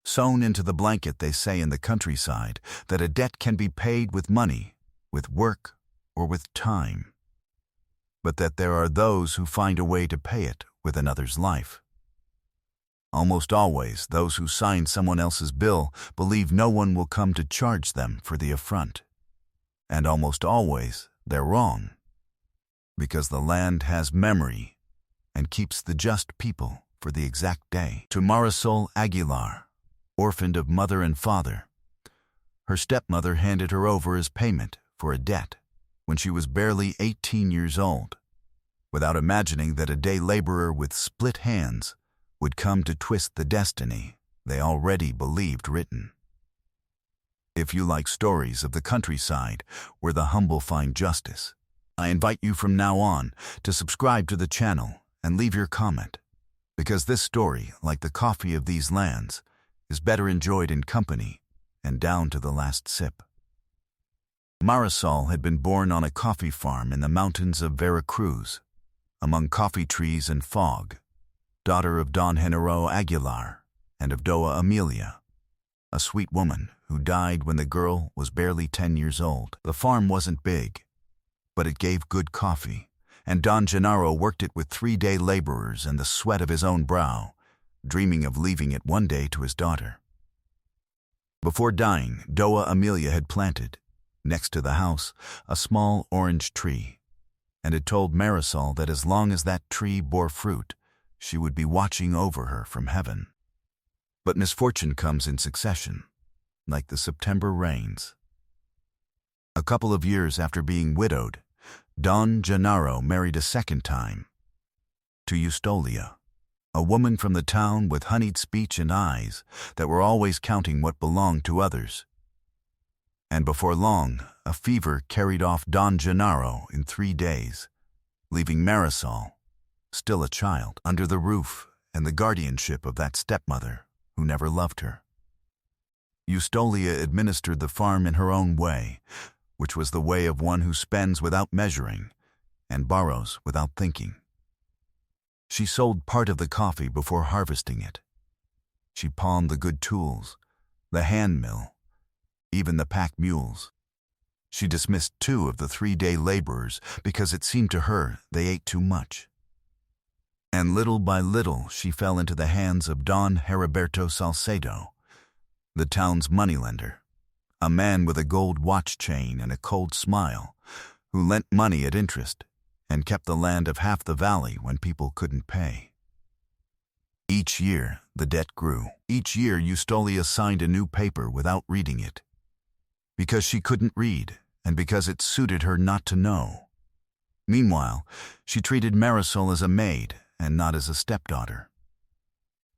Sewn into the blanket, they say in the countryside that a debt can be paid with money, with work, or with time, but that there are those who find a way to pay it with another's life. Almost always, those who sign someone else's bill believe no one will come to charge them for the affront. And almost always, they're wrong, because the land has memory and keeps the just people for the exact day. To Marisol Aguilar, orphaned of mother and father, her stepmother handed her over as payment for a debt when she was barely 18 years old, without imagining that a day laborer with split hands would come to twist the destiny they already believed written. If you like stories of the countryside where the humble find justice, I invite you from now on to subscribe to the channel and leave your comment, because this story, like the coffee of these lands, is better enjoyed in company and down to the last sip. Marisol had been born on a coffee farm in the mountains of Veracruz, among coffee trees and fog, daughter of Don Genaro Aguilar and of Doa Amelia, a sweet woman who died when the girl was barely 10 years old. The farm wasn't big, but it gave good coffee, and Don Genaro worked it with 3-day laborers and the sweat of his own brow, dreaming of leaving it one day to his daughter. Before dying, Doa Amelia had planted, next to the house, a small orange tree, and had told Marisol that as long as that tree bore fruit, she would be watching over her from heaven. But misfortune comes in succession, like the September rains. A couple of years after being widowed, Don Genaro married a second time, to Eustolia, a woman from the town with honeyed speech and eyes that were always counting what belonged to others. And before long, a fever carried off Don Genaro in 3 days, leaving Marisol, still a child, under the roof and the guardianship of that stepmother who never loved her. Eustolia administered the farm in her own way, which was the way of one who spends without measuring and borrows without thinking. She sold part of the coffee before harvesting it. She pawned the good tools, the hand mill, even the pack mules. She dismissed 2 of the 3-day laborers because it seemed to her they ate too much. And little by little she fell into the hands of Don Heriberto Salcedo, the town's moneylender, a man with a gold watch chain and a cold smile, who lent money at interest and kept the land of half the valley when people couldn't pay. Each year the debt grew. Each year Eustolia signed a new paper without reading it, because she couldn't read and because it suited her not to know. Meanwhile, she treated Marisol as a maid and not as a stepdaughter.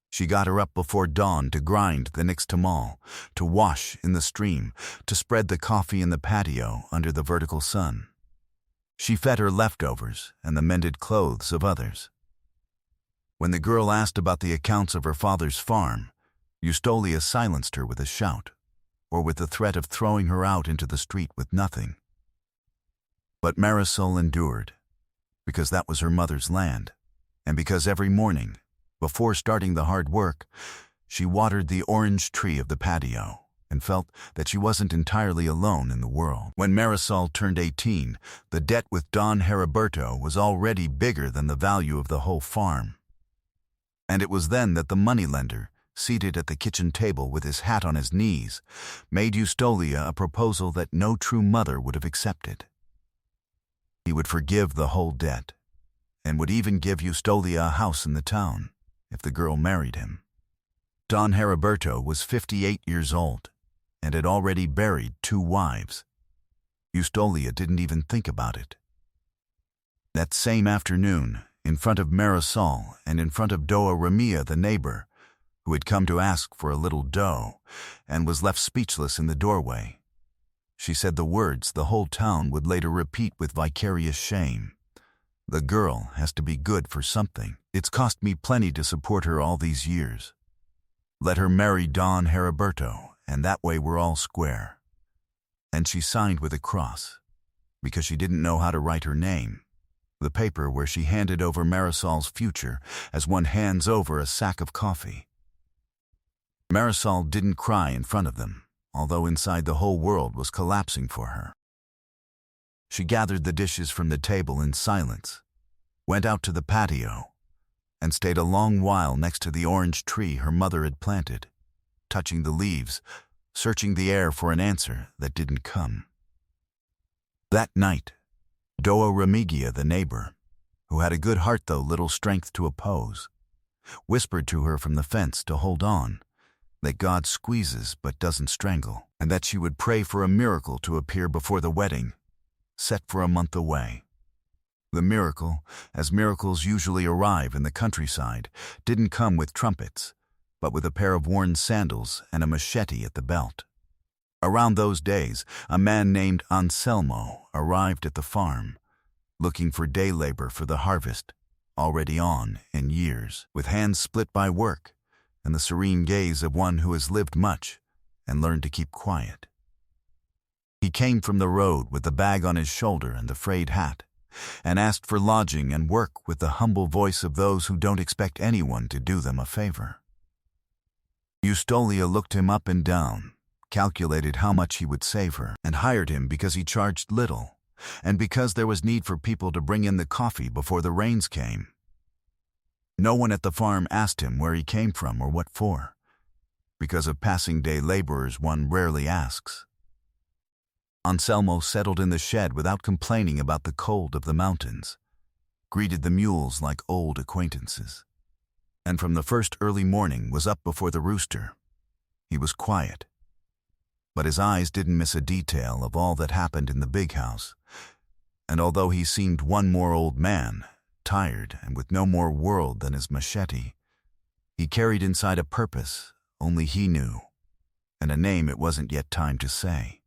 She got her up before dawn to grind the nixtamal, to wash in the stream, to spread the coffee in the patio under the vertical sun. She fed her leftovers and the mended clothes of others. When the girl asked about the accounts of her father's farm, Eustolia silenced her with a shout, or with the threat of throwing her out into the street with nothing. But Marisol endured, because that was her mother's land, and because every morning, before starting the hard work, she watered the orange tree of the patio and felt that she wasn't entirely alone in the world. When Marisol turned 18, the debt with Don Heriberto was already bigger than the value of the whole farm. And it was then that the moneylender, seated at the kitchen table with his hat on his knees, made Eustolia a proposal that no true mother would have accepted. He would forgive the whole debt, and would even give Eustolia a house in the town if the girl married him. Don Heriberto was 58 years old and had already buried 2 wives. Eustolia didn't even think about it. That same afternoon, in front of Marisol and in front of Doa Ramia, the neighbor, who had come to ask for a little dough and was left speechless in the doorway, she said the words the whole town would later repeat with vicarious shame. "The girl has to be good for something. It's cost me plenty to support her all these years. Let her marry Don Heriberto, and that way we're all square." And she signed with a cross, because she didn't know how to write her name, the paper where she handed over Marisol's future as one hands over a sack of coffee. Marisol didn't cry in front of them, although inside the whole world was collapsing for her. She gathered the dishes from the table in silence, went out to the patio, and stayed a long while next to the orange tree her mother had planted, touching the leaves, searching the air for an answer that didn't come. That night, Doa Remigia, the neighbor, who had a good heart though little strength to oppose, whispered to her from the fence to hold on, that God squeezes but doesn't strangle, and that she would pray for a miracle to appear before the wedding, set for a month away. The miracle, as miracles usually arrive in the countryside, didn't come with trumpets, but with a pair of worn sandals and a machete at the belt. Around those days, a man named Anselmo arrived at the farm, looking for day labor for the harvest, already on in years, with hands split by work, and the serene gaze of one who has lived much and learned to keep quiet. He came from the road with the bag on his shoulder and the frayed hat, and asked for lodging and work with the humble voice of those who don't expect anyone to do them a favor. Eustolia looked him up and down, calculated how much he would save her, and hired him because he charged little, and because there was need for people to bring in the coffee before the rains came. No one at the farm asked him where he came from or what for. Because of passing day laborers, one rarely asks. Anselmo settled in the shed without complaining about the cold of the mountains, greeted the mules like old acquaintances, and from the first early morning was up before the rooster. He was quiet, but his eyes didn't miss a detail of all that happened in the big house, and although he seemed one more old man, tired and with no more world than his machete, he carried inside a purpose only he knew, and a name it wasn't yet time to say.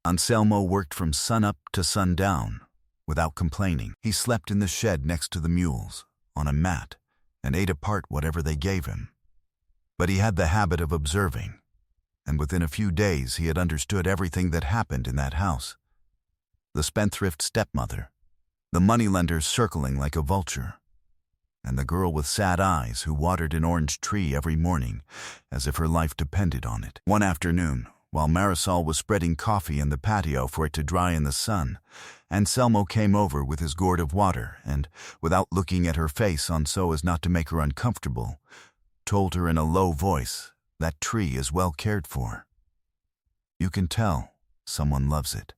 Anselmo worked from sunup to sundown, without complaining. He slept in the shed next to the mules, on a mat, and ate apart whatever they gave him. But he had the habit of observing, and within a few days he had understood everything that happened in that house. The spendthrift stepmother, the moneylender circling like a vulture, and the girl with sad eyes who watered an orange tree every morning as if her life depended on it. One afternoon, while Marisol was spreading coffee in the patio for it to dry in the sun, Anselmo came over with his gourd of water and, without looking at her face on so as not to make her uncomfortable, told her in a low voice, "That tree is well cared for. You can tell someone loves it."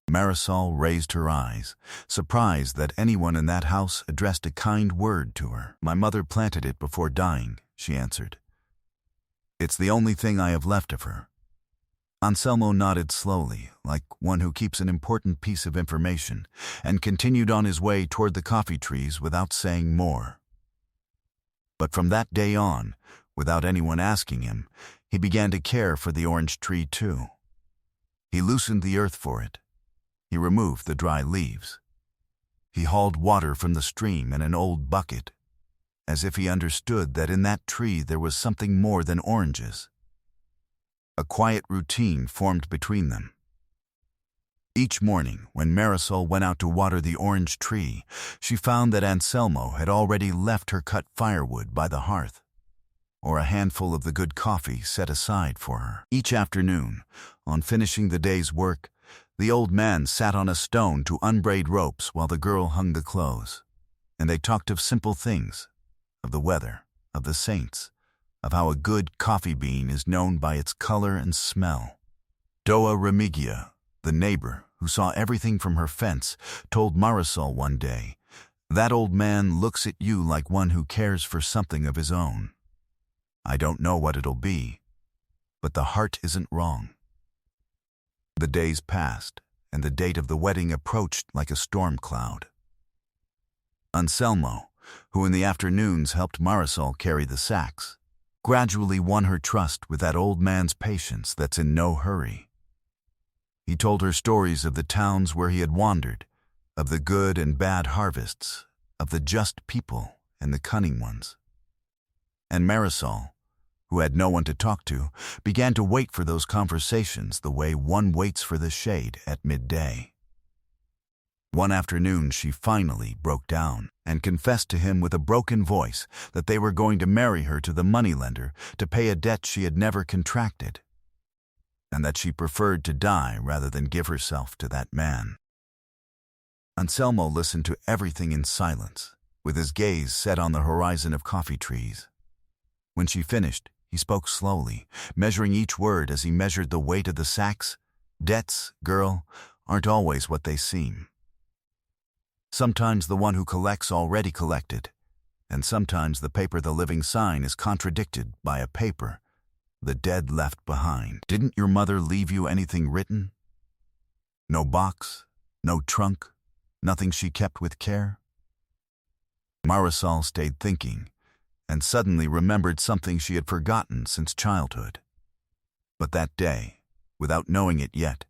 Marisol raised her eyes, surprised that anyone in that house addressed a kind word to her. "My mother planted it before dying," she answered. "It's the only thing I have left of her." Anselmo nodded slowly, like one who keeps an important piece of information, and continued on his way toward the coffee trees without saying more. But from that day on, without anyone asking him, he began to care for the orange tree too. He loosened the earth for it. He removed the dry leaves. He hauled water from the stream in an old bucket, as if he understood that in that tree there was something more than oranges. A quiet routine formed between them. Each morning, when Marisol went out to water the orange tree, she found that Anselmo had already left her cut firewood by the hearth, or a handful of the good coffee set aside for her. Each afternoon, on finishing the day's work, the old man sat on a stone to unbraid ropes while the girl hung the clothes, and they talked of simple things, of the weather, of the saints, of how a good coffee bean is known by its color and smell. Doa Remigia, the neighbor who saw everything from her fence, told Marisol one day, "That old man looks at you like one who cares for something of his own. I don't know what it'll be, but the heart isn't wrong." The days passed, and the date of the wedding approached like a storm cloud. Anselmo, who in the afternoons helped Marisol carry the sacks, gradually won her trust with that old man's patience that's in no hurry. He told her stories of the towns where he had wandered, of the good and bad harvests, of the just people and the cunning ones. And Marisol, who had no one to talk to, began to wait for those conversations the way one waits for the shade at midday. One afternoon she finally broke down and confessed to him with a broken voice that they were going to marry her to the moneylender to pay a debt she had never contracted, and that she preferred to die rather than give herself to that man. Anselmo listened to everything in silence, with his gaze set on the horizon of coffee trees. When she finished, he spoke slowly, measuring each word as he measured the weight of the sacks. Debts, girl, aren't always what they seem. Sometimes the one who collects already collected, and sometimes the paper the living sign is contradicted by a paper the dead left behind. Didn't your mother leave you anything written? No box, no trunk, nothing she kept with care? Marisol stayed thinking, and suddenly remembered something she had forgotten since childhood. But that day, without knowing it yet,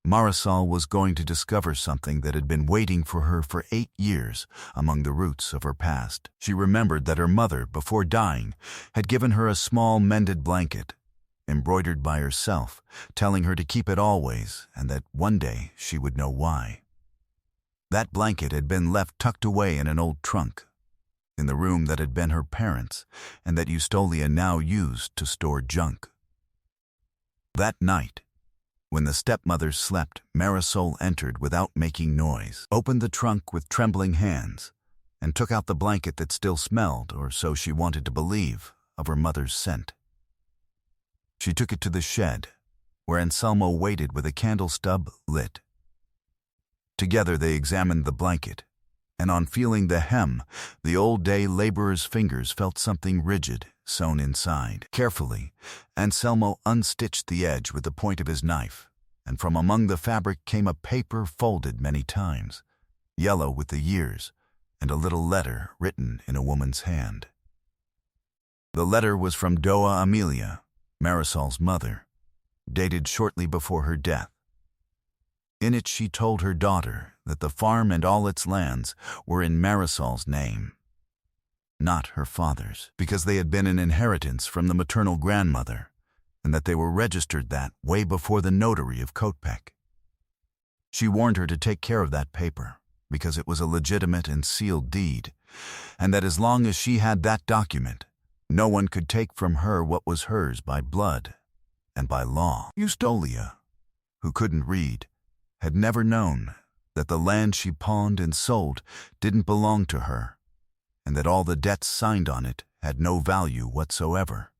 Marisol was going to discover something that had been waiting for her for 8 years among the roots of her past. She remembered that her mother, before dying, had given her a small mended blanket, embroidered by herself, telling her to keep it always and that one day she would know why. That blanket had been left tucked away in an old trunk, in the room that had been her parents' and that Eustolia now used to store junk. That night, when the stepmother slept, Marisol entered without making noise, opened the trunk with trembling hands, and took out the blanket that still smelled, or so she wanted to believe, of her mother's scent. She took it to the shed, where Anselmo waited with a candle stub lit. Together they examined the blanket, and on feeling the hem, the old day laborer's fingers felt something rigid sewn inside. Carefully, Anselmo unstitched the edge with the point of his knife, and from among the fabric came a paper folded many times, yellow with the years, and a little letter written in a woman's hand. The letter was from Doa Amelia, Marisol's mother, dated shortly before her death. In it she told her daughter that the farm and all its lands were in Marisol's name, not her father's, because they had been an inheritance from the maternal grandmother, and that they were registered that way before the notary of Coatepec. She warned her to take care of that paper, because it was a legitimate and sealed deed, and that as long as she had that document, no one could take from her what was hers by blood and by law. Eustolia, who couldn't read, had never known that the land she pawned and sold didn't belong to her, and that all the debts signed on it had no value whatsoever.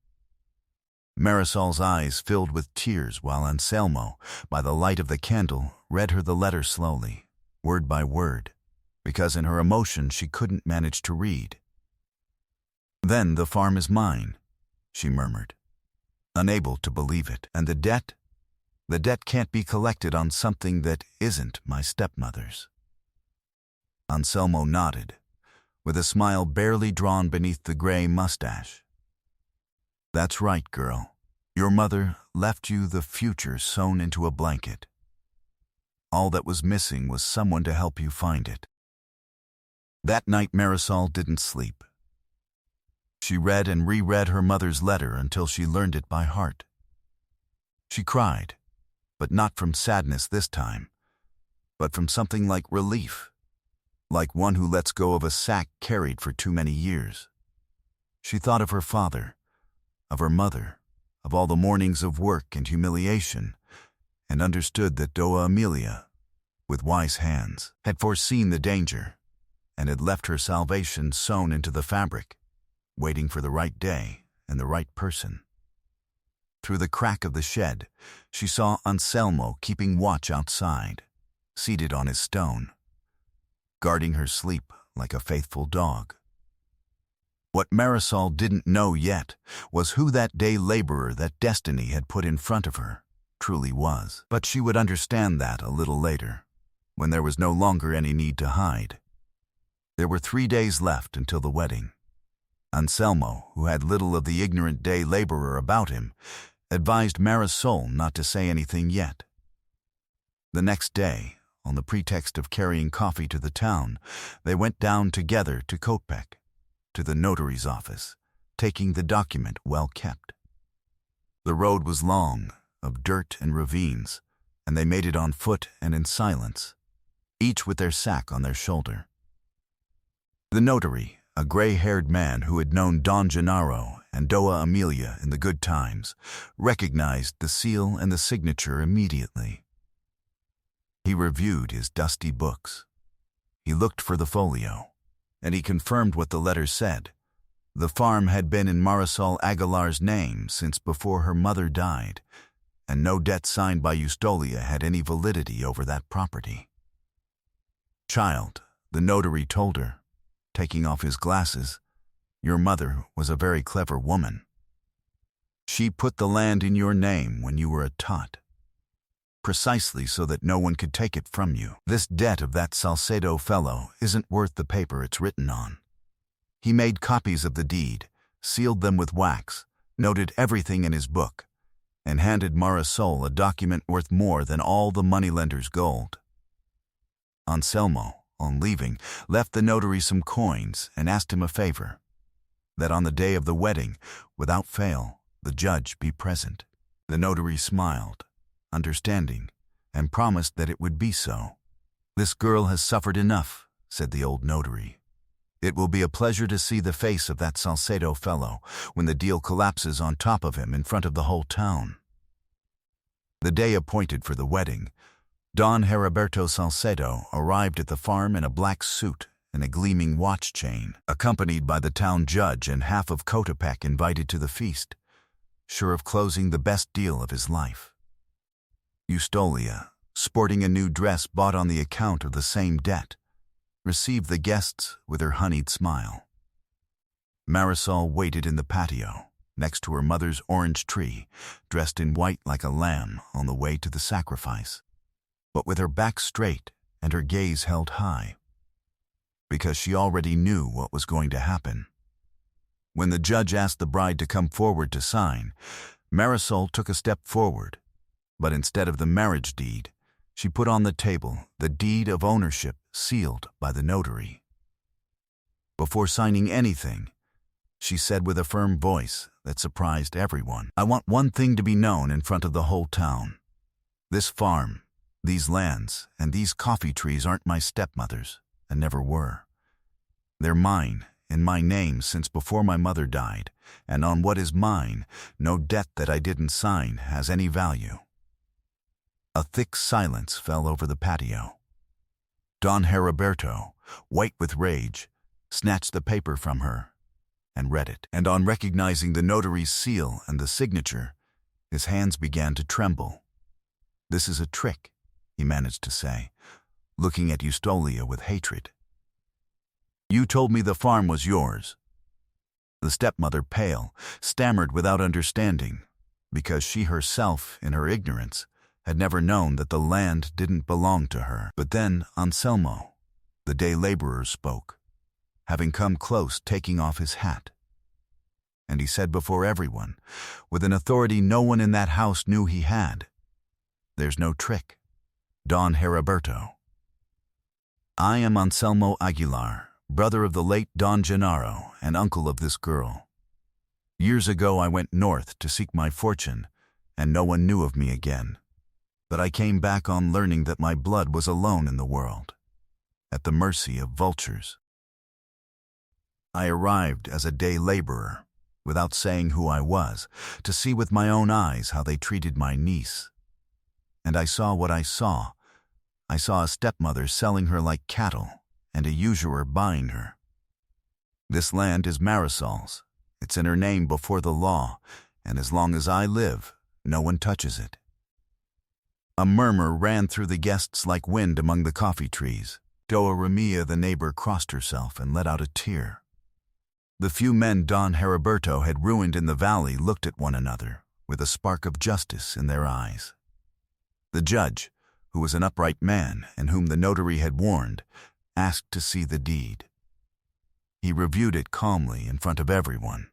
Marisol's eyes filled with tears while Anselmo, by the light of the candle, read her the letter slowly, word by word, because in her emotion she couldn't manage to read. "Then the farm is mine," she murmured, unable to believe it. "And the debt? The debt can't be collected on something that isn't my stepmother's." Anselmo nodded, with a smile barely drawn beneath the gray mustache. "That's right, girl. Your mother left you the future sewn into a blanket. All that was missing was someone to help you find it." That night Marisol didn't sleep. She read and reread her mother's letter until she learned it by heart. She cried, but not from sadness this time, but from something like relief, like one who lets go of a sack carried for too many years. She thought of her father, of her mother, of all the mornings of work and humiliation, and understood that Doa Amelia, with wise hands, had foreseen the danger, and had left her salvation sewn into the fabric, waiting for the right day and the right person. Through the crack of the shed, she saw Anselmo keeping watch outside, seated on his stone, guarding her sleep like a faithful dog. What Marisol didn't know yet was who that day laborer that destiny had put in front of her truly was. But she would understand that a little later, when there was no longer any need to hide. There were 3 days left until the wedding. Anselmo, who had little of the ignorant day laborer about him, advised Marisol not to say anything yet. The next day, on the pretext of carrying coffee to the town, they went down together to Coatepec, to the notary's office, taking the document well kept. The road was long, of dirt and ravines, and they made it on foot and in silence, each with their sack on their shoulder. The notary, a gray-haired man who had known Don Gennaro and Doa Amelia in the good times, recognized the seal and the signature immediately. He reviewed his dusty books. He looked for the folio, and he confirmed what the letter said. The farm had been in Marisol Aguilar's name since before her mother died, and no debt signed by Eustolia had any validity over that property. "Child," the notary told her, taking off his glasses, "your mother was a very clever woman. She put the land in your name when you were a tot, precisely so that no one could take it from you. This debt of that Salcedo fellow isn't worth the paper it's written on. He made copies of the deed, sealed them with wax, noted everything in his book, and handed Marisol a document worth more than all the moneylender's gold." Anselmo, on leaving, left the notary some coins and asked him a favor, that on the day of the wedding, without fail, the judge be present. The notary smiled, understanding, and promised that it would be so. "This girl has suffered enough," said the old notary. "It will be a pleasure to see the face of that Salcedo fellow when the deal collapses on top of him in front of the whole town." The day appointed for the wedding, Don Heriberto Salcedo arrived at the farm in a black suit and a gleaming watch chain, accompanied by the town judge and half of Coatepec invited to the feast, sure of closing the best deal of his life. Eustolia, sporting a new dress bought on the account of the same debt, received the guests with her honeyed smile. Marisol waited in the patio, next to her mother's orange tree, dressed in white like a lamb on the way to the sacrifice, but with her back straight and her gaze held high, because she already knew what was going to happen. When the judge asked the bride to come forward to sign, Marisol took a step forward, but instead of the marriage deed, she put on the table the deed of ownership sealed by the notary. Before signing anything, she said with a firm voice that surprised everyone, "I want one thing to be known in front of the whole town. This farm, these lands, and these coffee trees aren't my stepmother's, and never were. They're mine, in my name since before my mother died, and on what is mine, no debt that I didn't sign has any value." A thick silence fell over the patio. Don Heriberto, white with rage, snatched the paper from her and read it, and on recognizing the notary's seal and the signature, his hands began to tremble. "This is a trick," he managed to say, looking at Eustolia with hatred. "You told me the farm was yours." The stepmother, pale, stammered without understanding, because she herself, in her ignorance, had never known that the land didn't belong to her. But then Anselmo, the day laborer, spoke, having come close, taking off his hat. And he said before everyone, with an authority no one in that house knew he had, "There's no trick. Don Heriberto. I am Anselmo Aguilar, brother of the late Don Gennaro and uncle of this girl. Years ago I went north to seek my fortune, and no one knew of me again. But I came back on learning that my blood was alone in the world, at the mercy of vultures. I arrived as a day laborer, without saying who I was, to see with my own eyes how they treated my niece. And I saw what I saw. I saw a stepmother selling her like cattle, and a usurer buying her. This land is Marisol's. It's in her name before the law, and as long as I live, no one touches it." A murmur ran through the guests like wind among the coffee trees. Doa Ramia, the neighbor, crossed herself and let out a tear. The few men Don Heriberto had ruined in the valley looked at one another, with a spark of justice in their eyes. The judge, who was an upright man and whom the notary had warned, asked to see the deed. He reviewed it calmly in front of everyone.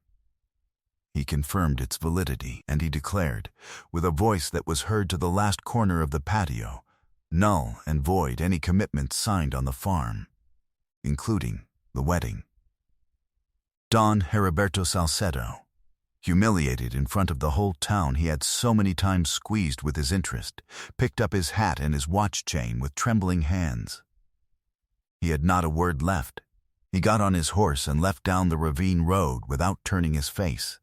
He confirmed its validity, and he declared, with a voice that was heard to the last corner of the patio, null and void any commitments signed on the farm, including the wedding. Don Heriberto Salcedo, humiliated in front of the whole town he had so many times squeezed with his interest, picked up his hat and his watch chain with trembling hands. He had not a word left. He got on his horse and left down the ravine road without turning his face,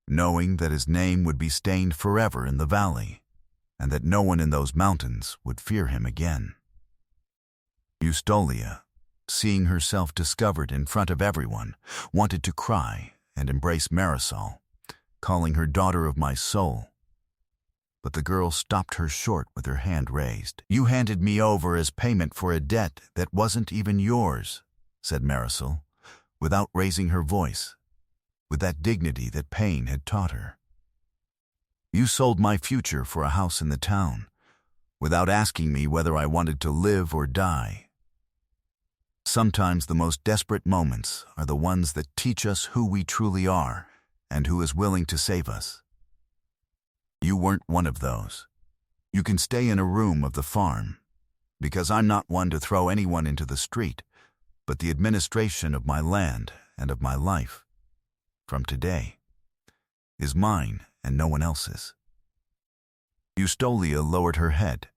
knowing that his name would be stained forever in the valley, and that no one in those mountains would fear him again. Eustolia, seeing herself discovered in front of everyone, wanted to cry and embrace Marisol, calling her daughter of my soul. But the girl stopped her short with her hand raised. "You handed me over as payment for a debt that wasn't even yours," said Marisol, without raising her voice, with that dignity that pain had taught her. "You sold my future for a house in the town, without asking me whether I wanted to live or die. Sometimes the most desperate moments are the ones that teach us who we truly are and who is willing to save us. You weren't one of those. You can stay in a room of the farm, because I'm not one to throw anyone into the street, but the administration of my land and of my life, from today, is mine and no one else's." Eustolia lowered her head,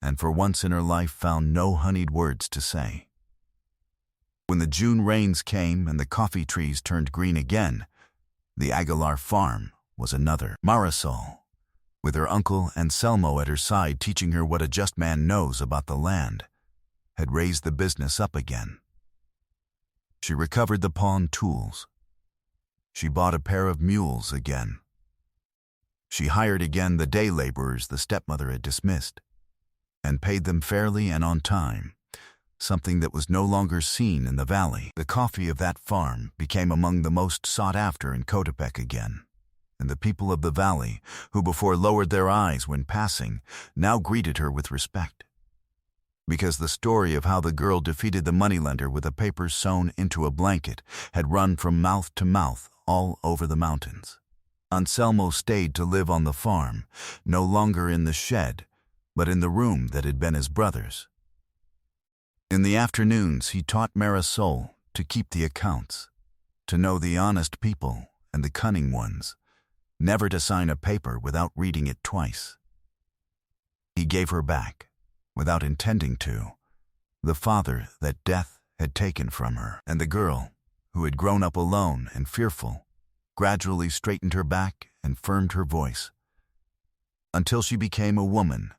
and for once in her life found no honeyed words to say. When the June rains came and the coffee trees turned green again, the Aguilar farm was another. Marisol, with her uncle Anselmo at her side teaching her what a just man knows about the land, had raised the business up again. She recovered the pawned tools. She bought a pair of mules again. She hired again the day laborers the stepmother had dismissed, and paid them fairly and on time, something that was no longer seen in the valley. The coffee of that farm became among the most sought after in Coatepec again, and the people of the valley, who before lowered their eyes when passing, now greeted her with respect, because the story of how the girl defeated the moneylender with a paper sewn into a blanket had run from mouth to mouth all over the mountains. Anselmo stayed to live on the farm, no longer in the shed, but in the room that had been his brother's. In the afternoons he taught Marisol to keep the accounts, to know the honest people and the cunning ones, never to sign a paper without reading it twice. He gave her back, without intending to, the father that death had taken from her, and the girl, who had grown up alone and fearful, gradually straightened her back and firmed her voice, until she became a woman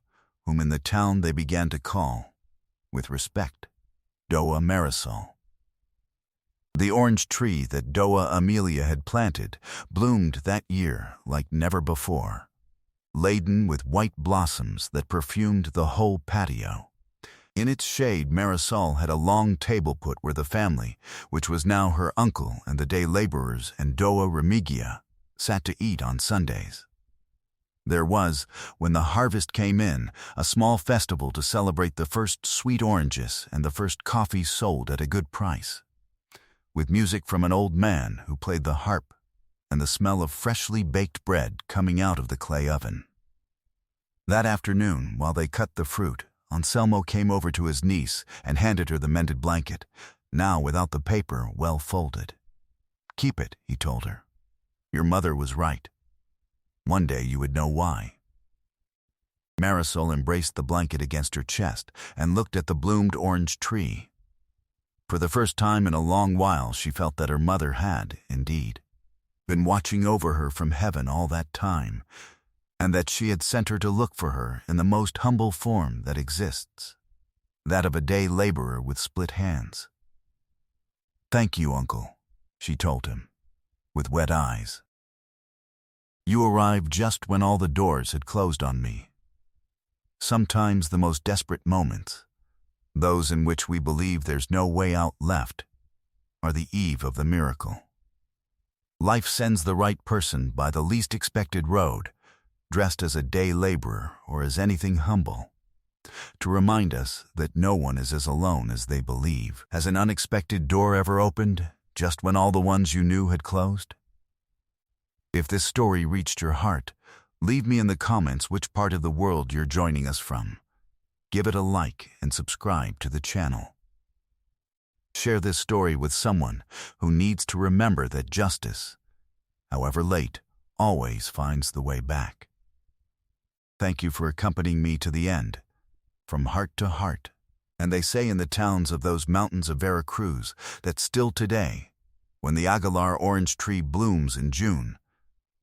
whom in the town they began to call, with respect, Doa Marisol. The orange tree that Doa Amelia had planted bloomed that year like never before, laden with white blossoms that perfumed the whole patio. In its shade Marisol had a long table put where the family, which was now her uncle and the day laborers and Doa Remigia, sat to eat on Sundays. There was, when the harvest came in, a small festival to celebrate the first sweet oranges and the first coffee sold at a good price, with music from an old man who played the harp and the smell of freshly baked bread coming out of the clay oven. That afternoon, while they cut the fruit, Anselmo came over to his niece and handed her the mended blanket, now without the paper well folded. "Keep it," he told her. "Your mother was right. One day you would know why." Marisol embraced the blanket against her chest and looked at the bloomed orange tree. For the first time in a long while she felt that her mother had, indeed, been watching over her from heaven all that time, and that she had sent her to look for her in the most humble form that exists, that of a day laborer with split hands. "Thank you, Uncle," she told him, with wet eyes. "You arrived just when all the doors had closed on me. Sometimes the most desperate moments, those in which we believe there's no way out left, are the eve of the miracle. Life sends the right person by the least expected road, dressed as a day laborer or as anything humble, to remind us that no one is as alone as they believe. Has an unexpected door ever opened just when all the ones you knew had closed? If this story reached your heart, leave me in the comments which part of the world you're joining us from. Give it a like and subscribe to the channel. Share this story with someone who needs to remember that justice, however late, always finds the way back. Thank you for accompanying me to the end, from heart to heart And they say in the towns of those mountains of Veracruz that still today, when the Aguilar orange tree blooms in June,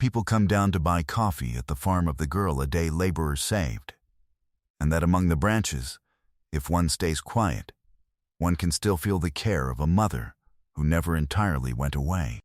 people come down to buy coffee at the farm of the girl a day laborer saved. And that among the branches, if one stays quiet, one can still feel the care of a mother who never entirely went away.